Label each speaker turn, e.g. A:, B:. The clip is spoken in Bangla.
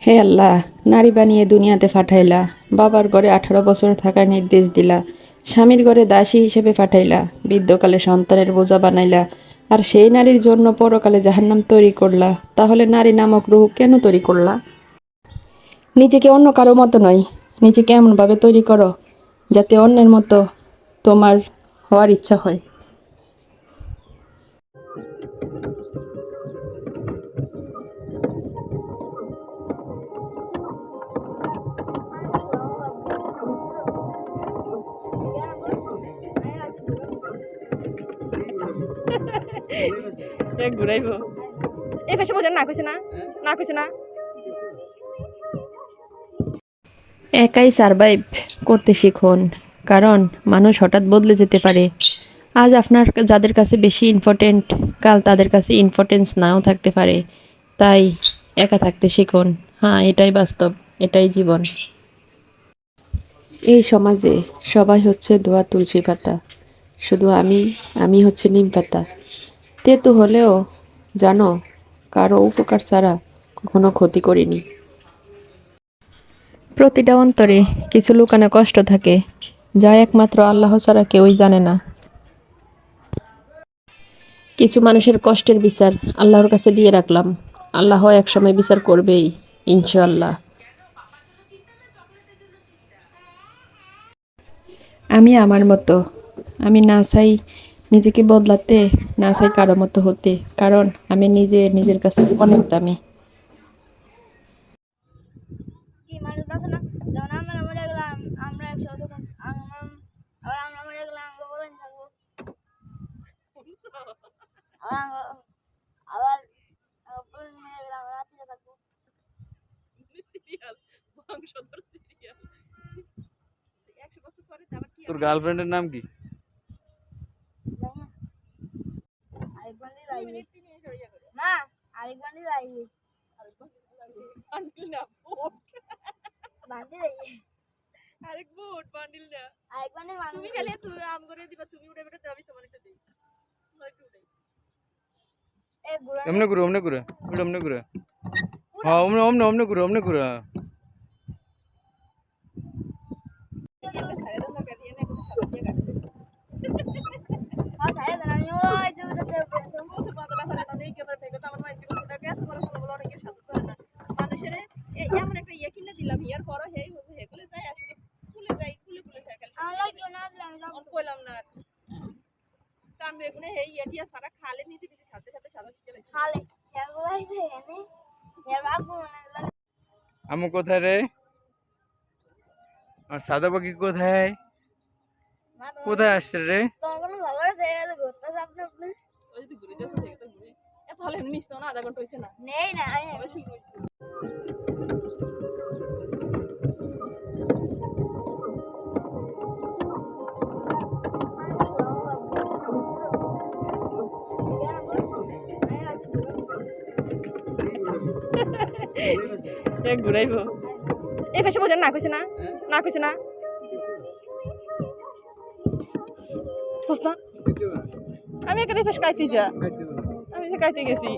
A: হে আল্লাহ, নারী বানিয়ে দুনিয়াতে পাঠাইলা, বাবার ঘরে 18 বছর থাকার নির্দেশ দিলা, স্বামীর ঘরে দাসী হিসেবে পাঠাইলা, বৃদ্ধকালে সন্তানের বোঝা বানাইলা, আর সেই নারীর জন্য পরকালে জাহান্নাম তৈরি করলা। তাহলে নারী নামক রূহ কেন তৈরি করলা? নিজেকে অন্য কারো মতো নয়, নিজেকে এমনভাবে তৈরি করো যাতে অন্যের মতো তোমার হওয়ার ইচ্ছা হয়। ঘুরাইব এই ফেসে বোঝেন না কইছে না, না কইছে না। একাই সারভাইভ করতে শিখুন, কারণ মানুষ হঠাৎ বদলে যেতে পারে। আজ আপনার যাদের কাছে বেশি ইম্পর্টেন্ট, কাল তাদের কাছে ইম্পর্টেন্স নাও থাকতে পারে। তাই একা থাকতে শিখুন। হ্যাঁ, এটাই বাস্তব, এটাই জীবন। এই সমাজে সবাই হচ্ছে ধোয়া তুলসী পাতা, শুধু আমি হচ্ছে নিম পাতা। তেতো হলেও জানো, কারো উপকার ছাড়া কখনো ক্ষতি করিনি। প্রতিটা অন্তরে কিছু লুকানো কষ্ট থাকে, যা একমাত্র আল্লাহ ছাড়া কেউই জানে না। কিছু মানুষের কষ্টের বিচার আল্লাহর কাছে দিয়ে রাখলাম। আল্লাহ একসময় বিচার করবেই, ইনশাআল্লাহ। আমি আমার মতো, আমি না চাই নিজেকে বদলাতে, না চাই কারো মতো হতে, কারণ আমি নিজের কাছে অনেক দামি।
B: কি মানুষ বাঁচে না, যেমন আমরা মরে গেলাম, আমরা একসাথে যখন আবার আমরা মরে গেলাম আমরা বলেন থাকবো, আবার আবার মরে গেলাম রাত্রে থাকবো।
C: তোর গার্লফ্রেন্ডের নাম কি?
B: আরেক বান্ডি যাই না, আরেক বান্ডি যাই বান্ডি যাই
A: আরেক বুট বান্ডিল না,
B: আরেক বান্ডি
A: তুমি খালি তুমি আম করে দিবা, তুমি উড়ে বেড়ে যাবি, তোমার একটা দেই, তোমার একটু উড়াই।
B: এ গুড়া
C: এমনে ঘুরে এমনে ঘুরে এমনে ঘুরে। হ্যাঁ, অমনে অমনে অমনে ঘুরে অমনে ঘুরে।
B: সারা দিন আমি ওই যে আমার কেউ না দিলে আমি যাবো খালে এগুলাই যে এনে এর বাবু না
C: আমু কোথায় রে? আর সাদা পাখি কোথায়? কোথায় আসছে রে?
B: তোমার কোনো খবর আছে ঘুরতে যাবো আপনি নেই না আমি
A: ঘুরাইব এই ফেসে বোঝেন না কইছে না, না কইছে না। আমি এখানে ফেস খাইতে যা, আমি যে খাইতে গেছি।